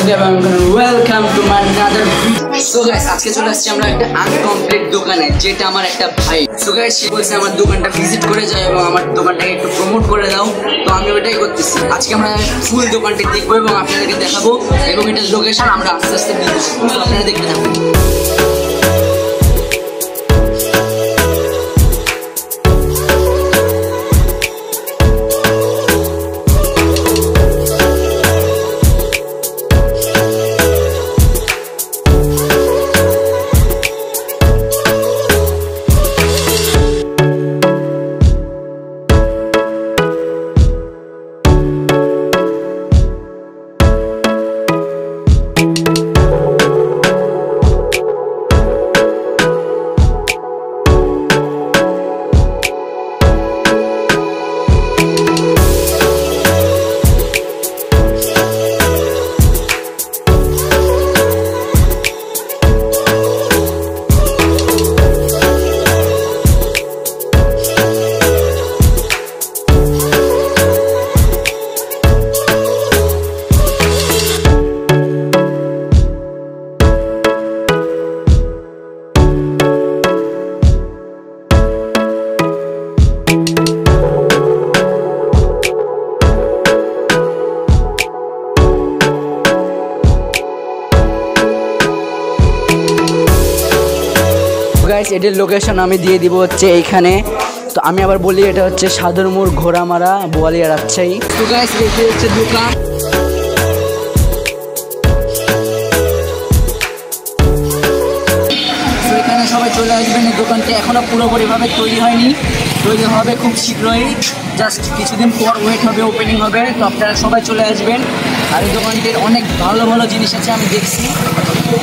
Welcome to my another video. So guys, আজকে চলে আসছি আমরা একটা আনকমপ্লিট দোকানে, যেটা আমার একটা ভাই। সো গাইস, সে বলছে আমার দোকানটা ভিজিট করে যাও এবং আমার দোকানটাকে একটু প্রমোট করে দাও। তো আমি ওটাই করতেছি। আজকে আমরা ফুল দোকানটা দেখবো এবং আপনাদেরকে দেখাবো, এবং এটার লোকেশন আমরা আস্তে আস্তে দিয়ে দেবো। তো আপনারা দেখতে থাকুন। গাইস, এটার লোকেশন আমি দিয়ে দিব হচ্ছে এইখানে। তো আমি আবার বলি, এটা হচ্ছে সাদরমোড়, ঘোড়ামারা, বোয়ালিয়া, রাজশাহী। তো গাইস, এটা হচ্ছে দোকান। তো এখানে সবাই চলে আসবেন। এই দোকানটা এখনো পুরোপুরিভাবে তৈরি হয়নি, তৈরি হবে খুব শীঘ্রই। জাস্ট কিছুদিন পর ওয়েট হবে, ওপেনিং হবে। তো আপনারা সবাই চলে আসবেন। আর এই দোকানটির অনেক ভালো ভালো জিনিস আছে, আমি দেখছি।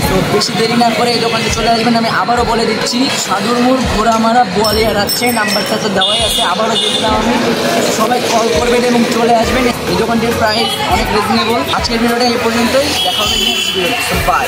তো বেশি দেরি না করে এই দোকানটি চলে আসবেন। আমি আবারও বলে দিচ্ছি, সাদরমোড়, ঘোড়ামারা, বোয়ালিয়া, রাজশাহী। নাম্বারটা তো দেওয়াই আছে, আবারও দিয়ে দিলাম আমি। সবাই কল করবেন এবং চলে আসবেন। এই দোকানটির প্রাইস অনেক রিজনেবল। আজকের ভিডিওটা এই পর্যন্তই। দেখা হবে নেক্সট ভিডিও। বাই।